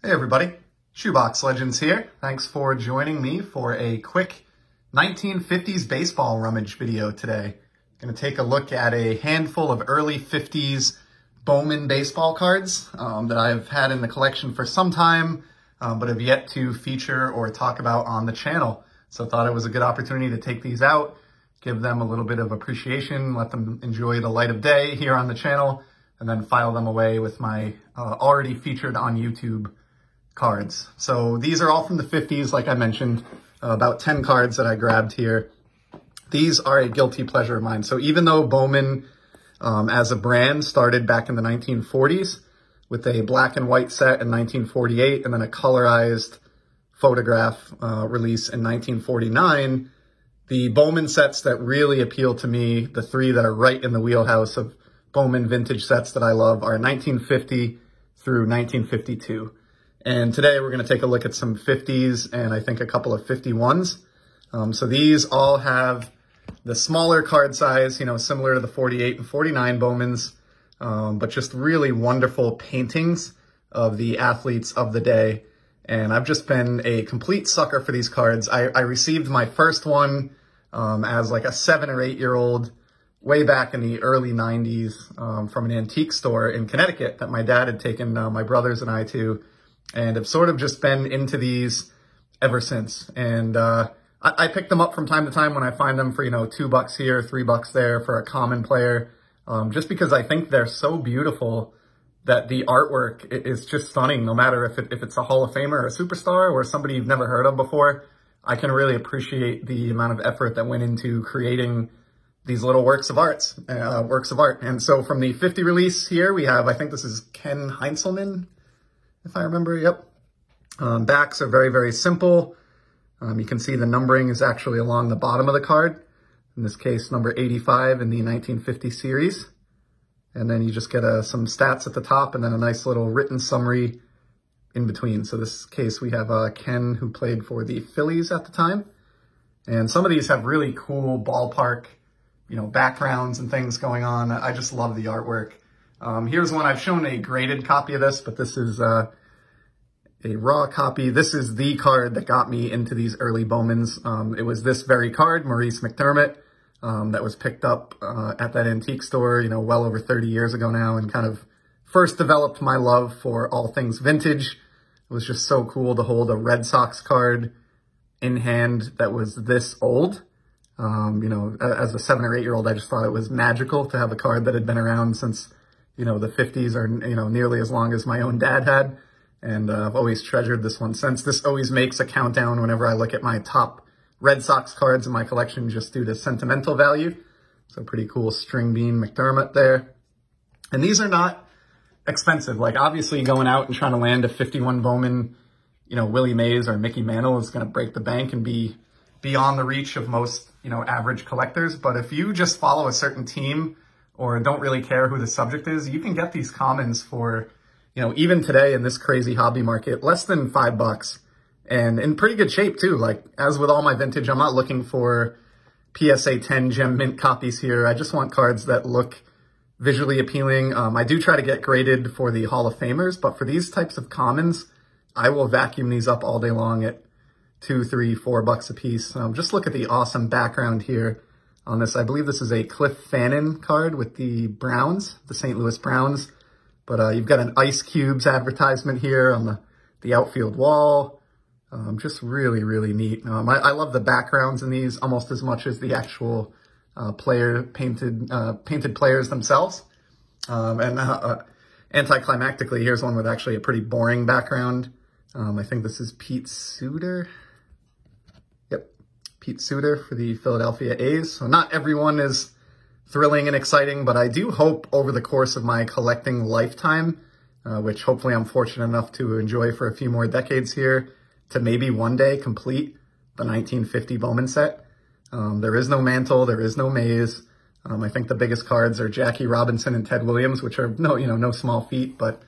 Hey everybody, Shoebox Legends here. Thanks for joining me for a quick 1950s baseball rummage video today. Going to take a look at a handful of early 50s Bowman baseball cards that I've had in the collection for some time, but have yet to feature or talk about on the channel. So thought it was a good opportunity to take these out, give them a little bit of appreciation, let them enjoy the light of day here on the channel, and then file them away with my already featured on YouTube cards. So these are all from the 50s, like I mentioned, about 10 cards that I grabbed here. These are a guilty pleasure of mine. So even though Bowman as a brand started back in the 1940s with a black and white set in 1948 and then a colorized photograph release in 1949, the Bowman sets that really appeal to me, the three that are right in the wheelhouse of Bowman vintage sets that I love, are 1950 through 1952. And today we're going to take a look at some 50s and I think a couple of 51s. So these all have the smaller card size, similar to the 48 and 49 Bowmans, but just really wonderful paintings of the athletes of the day. And I've just been a complete sucker for these cards. I received my first one as like a 7 or 8 year old way back in the early 90s from an antique store in Connecticut that my dad had taken my brothers and I to. And have sort of just been into these ever since. And I pick them up from time to time when I find them for, $2 here, $3 there for a common player, just because I think they're so beautiful that the artwork is just stunning, no matter if it's a Hall of Famer or a superstar or somebody you've never heard of before. I can really appreciate the amount of effort that went into creating these little works of art. And so from the 50 release here, we have, I think this is Ken Heinzelman, if I remember, yep. Backs are very, very simple. You can see the numbering is actually along the bottom of the card. In this case, number 85 in the 1950 series. And then you just get some stats at the top and then a nice little written summary in between. So this case, we have Ken, who played for the Phillies at the time. And some of these have really cool ballpark, backgrounds and things going on. I just love the artwork. Here's one. I've shown a graded copy of this, but this is a raw copy. This is the card that got me into these early Bowmans. It was this very card, Maurice McDermott, that was picked up at that antique store, well over 30 years ago now, and kind of first developed my love for all things vintage. It was just so cool to hold a Red Sox card in hand that was this old. As a 7 or 8 year old, I just thought it was magical to have a card that had been around since the 50s or, nearly as long as my own dad had. And I've always treasured this one since. This always makes a countdown whenever I look at my top Red Sox cards in my collection, just due to sentimental value. So pretty cool string bean McDermott there. And these are not expensive. Like, obviously going out and trying to land a 51 Bowman, Willie Mays or Mickey Mantle is going to break the bank and be beyond the reach of most, average collectors. But if you just follow a certain team or don't really care who the subject is, you can get these commons for, even today in this crazy hobby market, less than $5 and in pretty good shape too. Like, as with all my vintage, I'm not looking for PSA 10 gem mint copies here. I just want cards that look visually appealing. I do try to get graded for the Hall of Famers, but for these types of commons, I will vacuum these up all day long at $2, $3, $4 a piece. Just look at the awesome background here on this. I believe this is a Cliff Fannin card with the Browns, the St. Louis Browns. But you've got an Ice Cubes advertisement here on the outfield wall. Just really, really neat. I love the backgrounds in these almost as much as the actual painted players themselves. Anticlimactically, here's one with actually a pretty boring background. I think this is Pete Suter. Yep, Pete Suter for the Philadelphia A's. So not everyone is thrilling and exciting, but I do hope over the course of my collecting lifetime, which hopefully I'm fortunate enough to enjoy for a few more decades here, to maybe one day complete the 1950 Bowman set. There is no Mantle, there is no Mays. I think the biggest cards are Jackie Robinson and Ted Williams, which are no small feat, but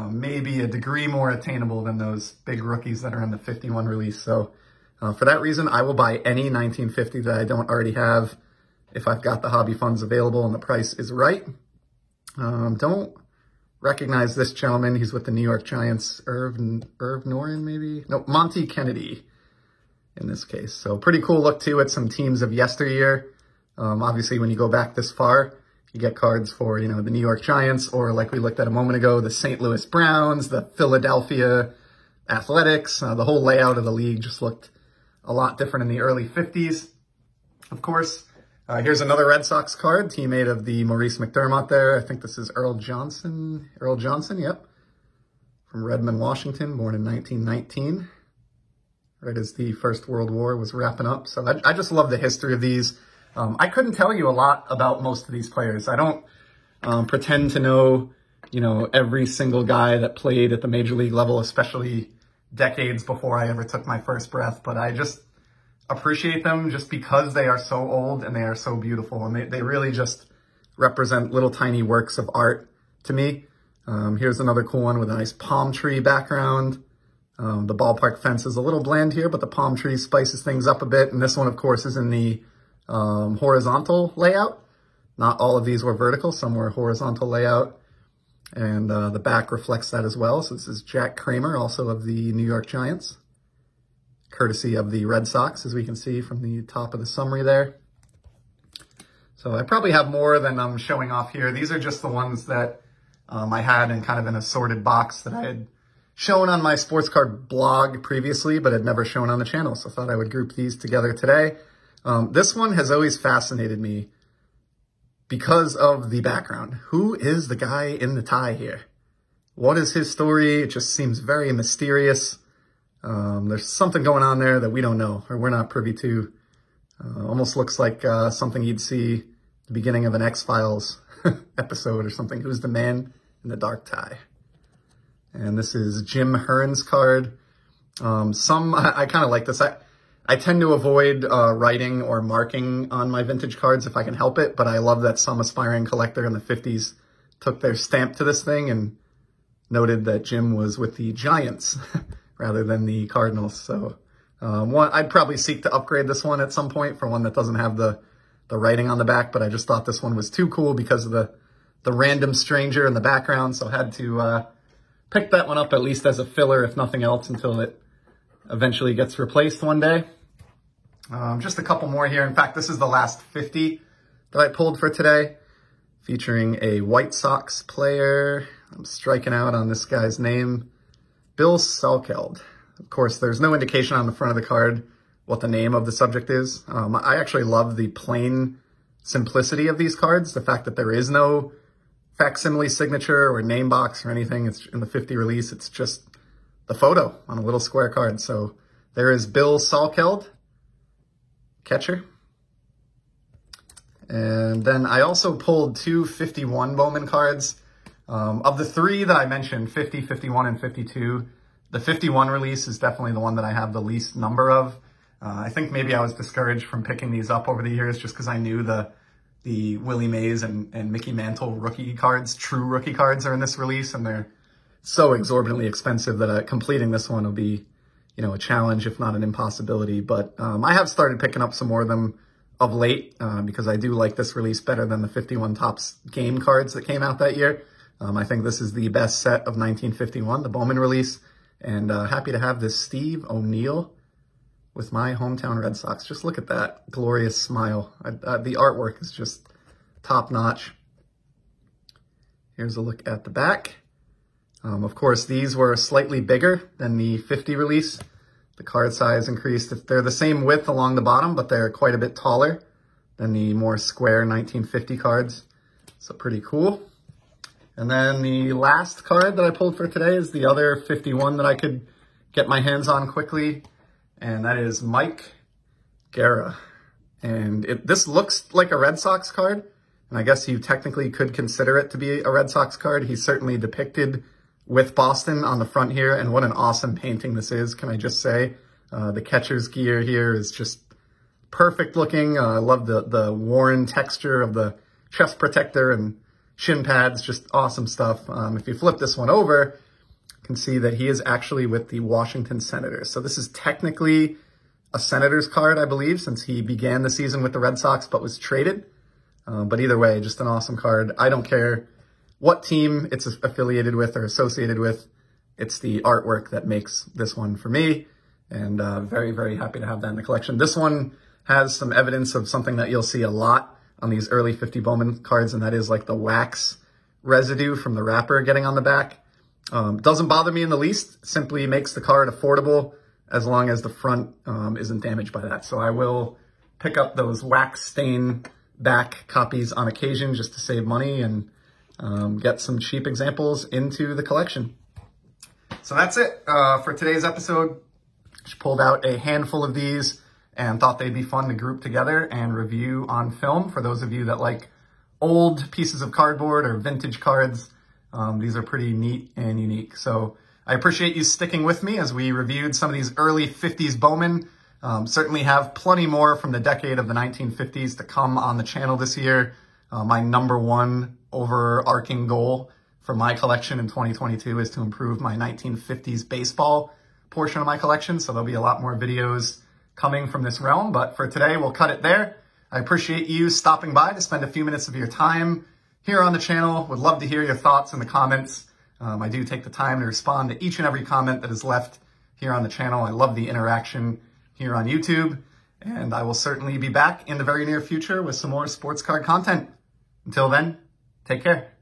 maybe a degree more attainable than those big rookies that are in the 51 release. So for that reason, I will buy any 1950 that I don't already have if I've got the hobby funds available and the price is right. Don't recognize this gentleman. He's with the New York Giants. Irv Noren, maybe? No, Monty Kennedy in this case. So pretty cool look too at some teams of yesteryear. Obviously, when you go back this far, you get cards for, the New York Giants, or like we looked at a moment ago, the St. Louis Browns, the Philadelphia Athletics. The whole layout of the league just looked a lot different in the early 50s. Of course, here's another Red Sox card, teammate of the Maurice McDermott there. I think this is Earl Johnson. Earl Johnson, yep. From Redmond, Washington, born in 1919. Right as the First World War was wrapping up. So I just love the history of these. I couldn't tell you a lot about most of these players. I don't pretend to know, every single guy that played at the major league level, especially decades before I ever took my first breath. But I just appreciate them just because they are so old and they are so beautiful. And they really just represent little tiny works of art to me. Here's another cool one with a nice palm tree background. The ballpark fence is a little bland here, but the palm tree spices things up a bit. And this one, of course, is in the horizontal layout. Not all of these were vertical. Some were horizontal layout. And the back reflects that as well. So this is Jack Kramer, also of the New York Giants, courtesy of the Red Sox, as we can see from the top of the summary there. So I probably have more than I'm showing off here. These are just the ones that I had in kind of an assorted box that I had shown on my sports card blog previously, but had never shown on the channel. So I thought I would group these together today. This one has always fascinated me because of the background. Who is the guy in the tie here? What is his story? It just seems very mysterious. There's something going on there that we don't know, or we're not privy to. Almost looks like something you'd see at the beginning of an X-Files episode or something. Who's the man in the dark tie? And this is Jim Hearn's card. I kind of like this. I tend to avoid writing or marking on my vintage cards if I can help it, but I love that some aspiring collector in the 50s took their stamp to this thing and noted that Jim was with the Giants rather than the Cardinals. So I'd probably seek to upgrade this one at some point for one that doesn't have the writing on the back, but I just thought this one was too cool because of the random stranger in the background, so I had to pick that one up at least as a filler, if nothing else, until it eventually gets replaced one day. Just a couple more here. In fact, this is the last 50 that I pulled for today, featuring a White Sox player. I'm striking out on this guy's name, Bill Salkeld. Of course, there's no indication on the front of the card what the name of the subject is. I actually love the plain simplicity of these cards, the fact that there is no facsimile signature or name box or anything. It's in the 50 release. It's just the photo on a little square card. So there is Bill Salkeld, catcher. And then I also pulled two 51 Bowman cards. Of the three that I mentioned, 50, 51, and 52, the 51 release is definitely the one that I have the least number of. I think maybe I was discouraged from picking these up over the years just because I knew the Willie Mays and Mickey Mantle rookie cards, true rookie cards, are in this release, and they're so exorbitantly expensive that completing this one will be, a challenge, if not an impossibility. But I have started picking up some more of them of late because I do like this release better than the 51 Topps game cards that came out that year. I think this is the best set of 1951, the Bowman release, and happy to have this Steve O'Neill with my hometown Red Sox. Just look at that glorious smile. The artwork is just top notch. Here's a look at the back. Of course, these were slightly bigger than the 50 release. The card size increased. They're the same width along the bottom, but they're quite a bit taller than the more square 1950 cards. So pretty cool. And then the last card that I pulled for today is the other 51 that I could get my hands on quickly, and that is Mike Guerra. And this looks like a Red Sox card, and I guess you technically could consider it to be a Red Sox card. He's certainly depicted with Boston on the front here, and what an awesome painting this is, can I just say. The catcher's gear here is just perfect looking. I love the worn texture of the chest protector and shin pads, just awesome stuff. If you flip this one over, you can see that he is actually with the Washington Senators. So this is technically a Senators card, I believe, since he began the season with the Red Sox but was traded. But either way, just an awesome card. I don't care what team it's affiliated with or associated with. It's the artwork that makes this one for me, and very, very happy to have that in the collection. This one has some evidence of something that you'll see a lot on these early 50 Bowman cards, and that is like the wax residue from the wrapper getting on the back. Doesn't bother me in the least, simply makes the card affordable as long as the front isn't damaged by that. So I will pick up those wax stain back copies on occasion just to save money and get some cheap examples into the collection. So that's it for today's episode. Just pulled out a handful of these and thought they'd be fun to group together and review on film for those of you that like old pieces of cardboard or vintage cards. These are pretty neat and unique. So I appreciate you sticking with me as we reviewed some of these early 50s Bowman. Certainly have plenty more from the decade of the 1950s to come on the channel this year. My number one overarching goal for my collection in 2022 is to improve my 1950s baseball portion of my collection. So there'll be a lot more videos coming from this realm. But for today, we'll cut it there. I appreciate you stopping by to spend a few minutes of your time here on the channel. Would love to hear your thoughts in the comments. I do take the time to respond to each and every comment that is left here on the channel. I love the interaction here on YouTube. And I will certainly be back in the very near future with some more sports card content. Until then, take care.